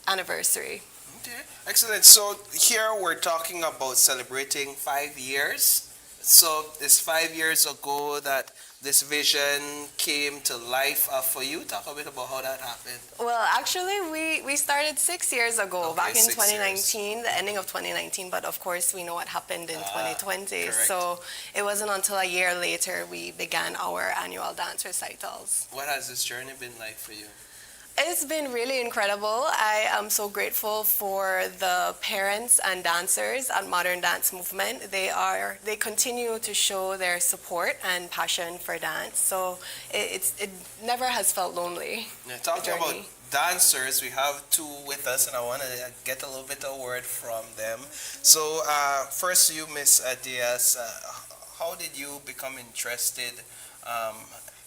anniversary. Okay, excellent. So here we're talking about celebrating 5 years. So it's 5 years ago that this vision came to life for you. Talk a bit about how that happened. Well, actually, we started 6 years ago, back in 6 2019, the ending of 2019, but of course we know what happened in 2020. Correct. So it wasn't until a year later we began our annual dance recitals. What has this journey been like for you? It's been really incredible. I am so grateful for the parents and dancers at Modern Dance Movement. They continue to show their support and passion for dance. So it never has felt lonely. Yeah, talking about dancers, we have two with us, and I want to get a little bit of word from them. So first, you, Miss Diaz, how did you become interested,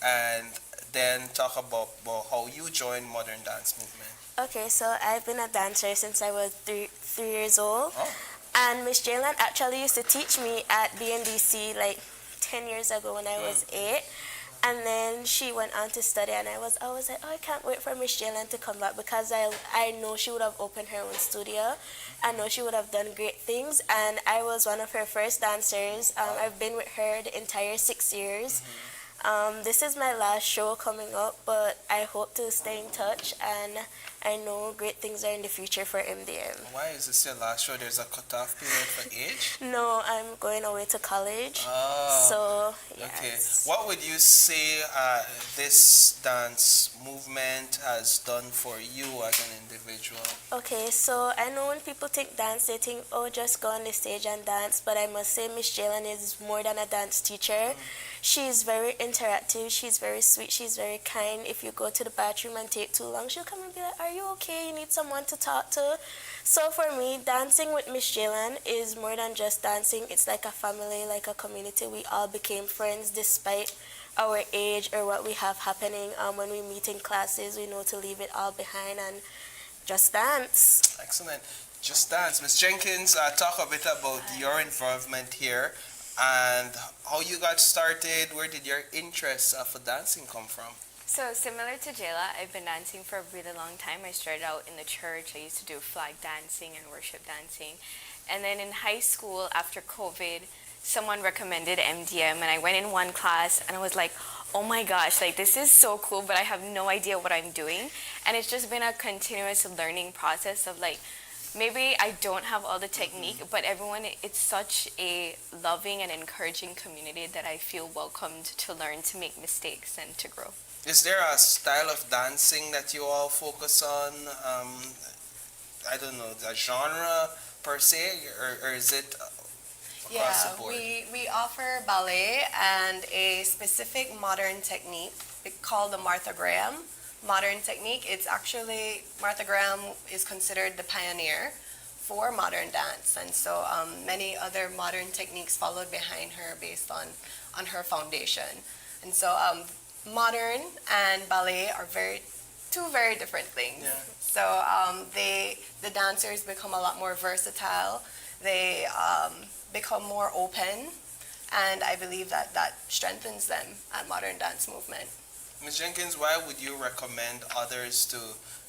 and then talk about how you joined Modern Dance Movement? Okay, so I've been a dancer since I was three years old. Oh. And Miss Jalen actually used to teach me at BNDC like 10 years ago when I was 8. And then she went on to study, and I was always like, oh, I can't wait for Miss Jalen to come back, because I know she would have opened her own studio. I know she would have done great things, and I was one of her first dancers. I've been with her the entire 6 years. This is my last show coming up, but I hope to stay in touch, and I know great things are in the future for MDM. Why is this your last show? There's a cutoff period for age? No, I'm going away to college. Oh, so, okay. yes. What would you say this dance movement has done for you as an individual? Okay, so I know when people think dance, they think, oh, just go on the stage and dance, but I must say Miss Jalen is more than a dance teacher. She's very interactive, she's very sweet, she's very kind. If you go to the bathroom and take too long, she'll come and be like, are you okay? You need someone to talk to? So for me, dancing with Miss Jalen is more than just dancing. It's like a family, like a community. We all became friends despite our age or what we have happening. When we meet in classes, we know to leave it all behind and just dance. Excellent. Just dance. Ms. Jenkins, talk a bit about your involvement here and how you got started. Where did your interest for dancing come from? So similar to Jayla, I've been dancing for a really long time. I started out in the church. I used to do flag dancing and worship dancing. And then in high school, after COVID, someone recommended MDM, and I went in one class and I was like, oh my gosh, like this is so cool, but I have no idea what I'm doing. And it's just been a continuous learning process of like, maybe I don't have all the technique, but everyone, it's such a loving and encouraging community that I feel welcomed to learn, to make mistakes, and to grow. Is there a style of dancing that you all focus on? I don't know, a genre per se, or is it across the board? We offer ballet and a specific modern technique called the Martha Graham modern technique. It's actually, Martha Graham is considered the pioneer for modern dance, and so many other modern techniques followed behind her based on her foundation. And so modern and ballet are two very different things. Yeah. So the dancers become a lot more versatile. They become more open, and I believe that strengthens them at Modern Dance Movement. Ms. Jenkins, why would you recommend others to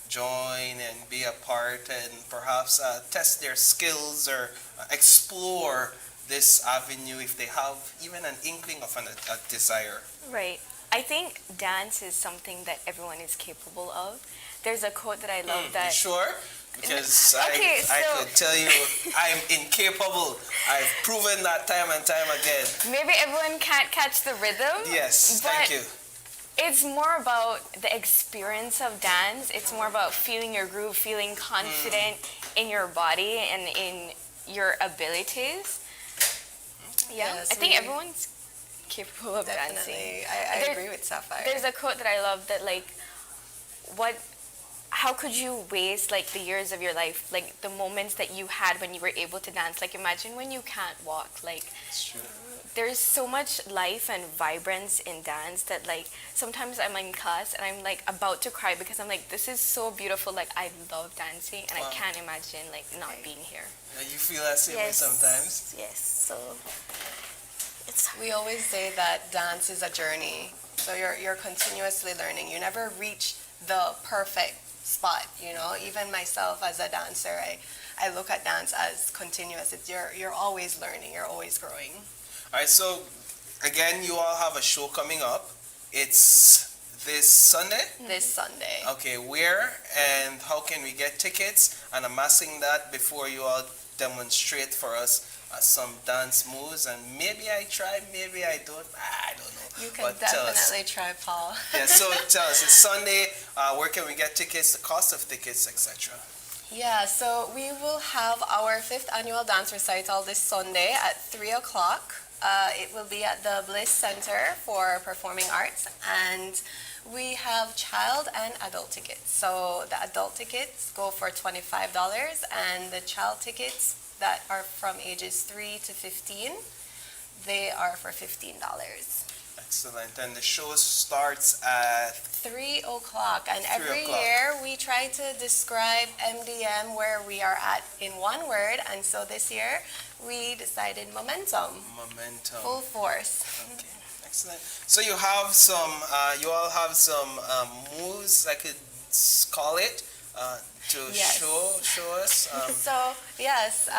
join and be a part and perhaps test their skills or explore this avenue if they have even an inkling of a desire? Right. I think dance is something that everyone is capable of. There's a quote that I love that... You sure? Because Okay, I so- could tell you I'm incapable. I've proven that time and time again. Maybe everyone can't catch the rhythm. Yes, but thank you. It's more about the experience of dance. It's more about feeling your groove, feeling confident in your body and in your abilities. Yeah, Yes, I think we- everyone's capable of dancing. Definitely. I There- agree with Sapphire. There's a quote that I love that like, how could you waste like the years of your life, like the moments that you had when you were able to dance? Like imagine when you can't walk, like It's true. there's so much life and vibrance in dance that like sometimes I'm in class and I'm like about to cry because I'm like, this is so beautiful, like I love dancing and Wow. I can't imagine like not being here. You feel that same way Yes. sometimes? Yes. So we always say that dance is a journey. So you're continuously learning. You never reach the perfect spot, you know. Even myself as a dancer, I look at dance as continuous. You're always learning, you're always growing. All right, so again, you all have a show coming up. It's this Sunday? This Sunday. Okay, where and how can we get tickets? And I'm asking that before you all demonstrate for us some dance moves. And maybe I try, maybe I don't. I don't know. You can But tell us. definitely try, Paul. Yeah, so tell us, it's Sunday. Where can we get tickets, the cost of tickets, etc.? Yeah, so we will have our 5th annual dance recital this Sunday at 3 o'clock. It will be at the Bliss Center for Performing Arts, and we have child and adult tickets. So the adult tickets go for $25, and the child tickets that are from ages 3 to 15, they are for $15. Excellent. And the show starts at 3 o'clock, and 3 every o'clock. year we try to describe MDM where we are at in one word, and so this year we decided momentum. Momentum. Full force. Okay, excellent. So you have some, you all have some moves, I could call it, to Yes. show us. So yes,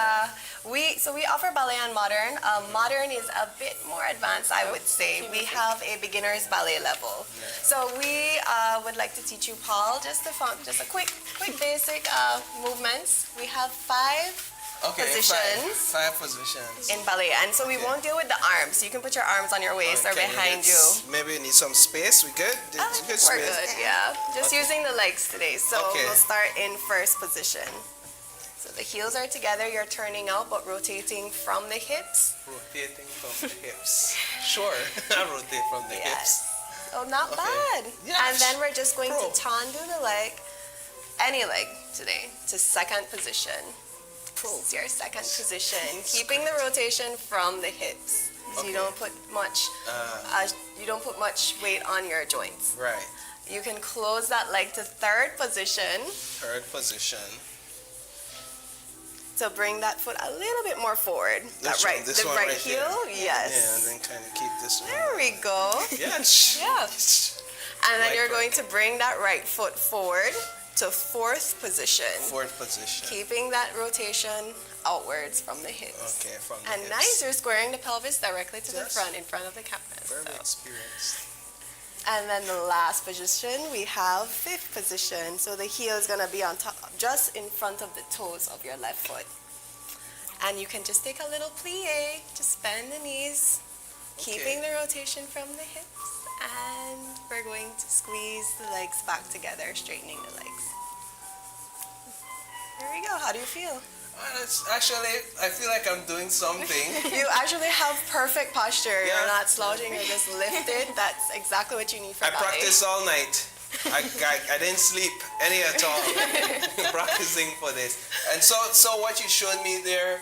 we offer ballet and modern. Modern is a bit more advanced, I would say. We have a beginner's ballet level. So we would like to teach you, Paul, just a quick basic movements. We have 5 Okay, positions five positions. in ballet, and so we won't deal with the arms. You can put your arms on your waist or Okay, behind you. Maybe we need some space. We good? Good We're space. good, yeah. Just Okay. using the legs today. So Okay. we'll start in first position. So the heels are together, you're turning out but rotating from the hips. Rotating from the hips. Sure, I rotate from the hips. Oh, not Okay. bad. Yes. And then we're just going Pro. to tandu the leg, any leg today, to second position. This is your second position, keeping the rotation from the hips. So you Okay. don't put much weight on your joints. Right. You can close that leg to third position. Third position. So bring that foot a little bit more forward. This That one, right, this the one right right heel. there. Yes. Yeah, and then kind of keep this one. There we go. Yes. Yeah. And then Right you're foot. going to bring that right foot forward to fourth position. Fourth position. Keeping that rotation outwards from the hips. Okay, from the And hips. nice, you're squaring the pelvis directly to the Yes. front, in front of the camera. Very experienced. And then the last position, we have fifth position. So the heel is gonna be on top, just in front of the toes of your left foot. And you can just take a little plie, just bend the knees, keeping the rotation from the hips. And we're going to squeeze the legs back together, straightening the legs. There we go. How do you feel? Actually, I feel like I'm doing something. You actually have perfect posture. You're not slouching, you're just lifted. That's exactly what you need for I ballet. practiced all night. I didn't sleep any at all practicing for this. And so what you showed me there,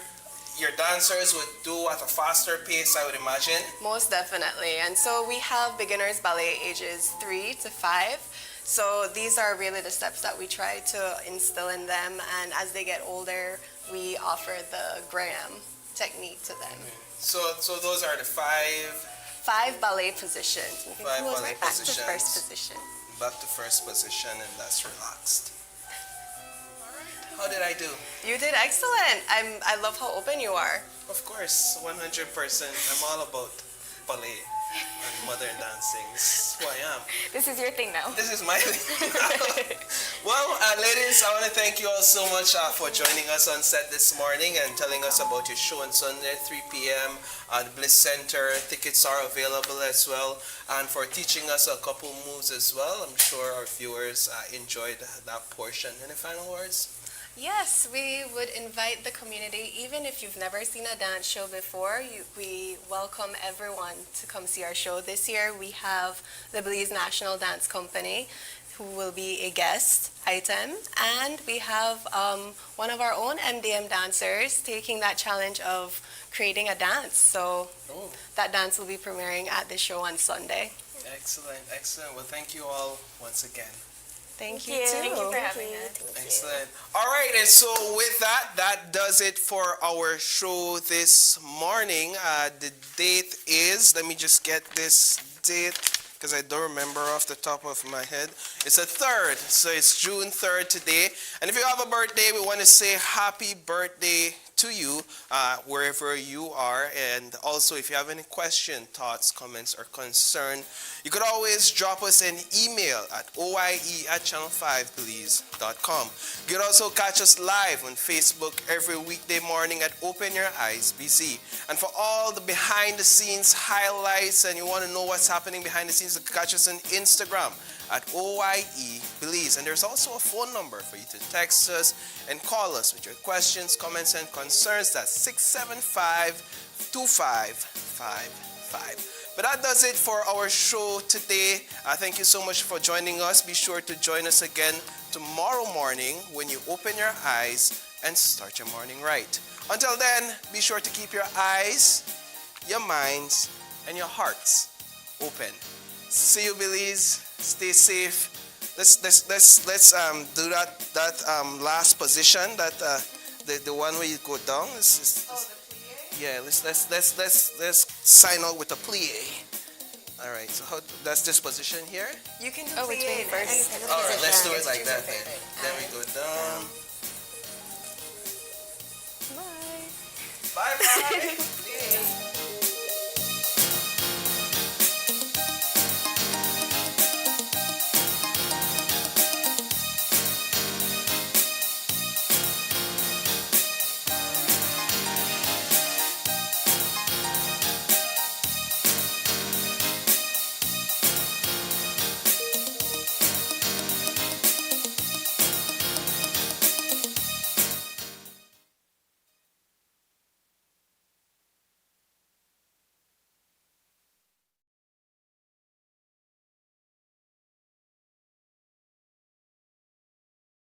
your dancers would do at a faster pace, I would imagine. Most definitely. And so we have beginners ballet ages 3 to 5. So these are really the steps that we try to instill in them. And as they get older, we offer the Graham technique to them. So those are the 5 ballet positions. You can 5 close ballet right back positions. to first position. Back to first position, and that's relaxed. How did I do? You did excellent. I love how open you are. Of course, 100%. I'm all about ballet. and modern dancing. This is who I am. This is your thing now. This is my thing. Well, ladies, I want to thank you all so much for joining us on set this morning and telling us about your show on Sunday, 3 p.m. at the Bliss Center. Tickets are available as well, and for teaching us a couple moves as well. I'm sure our viewers enjoyed that portion. Any final words? Yes, we would invite the community, even if you've never seen a dance show before, we welcome everyone to come see our show. This year we have the Belize National Dance Company, who will be a guest item, and we have one of our own MDM dancers taking that challenge of creating a dance. So that dance will be premiering at the show on Sunday. Excellent, excellent. Well, thank you all once again. Thank you. Thank you for having us. Excellent. All right, and so with that does it for our show this morning. The date is, let me just get this date because I don't remember off the top of my head. It's the 3rd, so it's June 3rd today. And if you have a birthday, we want to say happy birthday to you wherever you are. And also, if you have any question, thoughts, comments, or concern, you could always drop us an email at oie@channel5belize.com. You could also catch us live on Facebook every weekday morning at Open Your Eyes BC. And for all the behind-the-scenes highlights and you want to know what's happening behind the scenes, you can catch us on Instagram at OIE Belize. And there's also a phone number for you to text us and call us with your questions, comments, and concerns. That's 675-2555. But that does it for our show today. Thank you so much for joining us. Be sure to join us again tomorrow morning when you open your eyes and start your morning right. Until then, be sure to keep your eyes, your minds, and your hearts open. See you, Belize. Stay safe. Let's do that last position, that the one where you go down. Yeah, let's sign out with a plie. All right, so that's this position here. You can do plie first. All right, let's do it like that then. Then we go down. Bye. Bye.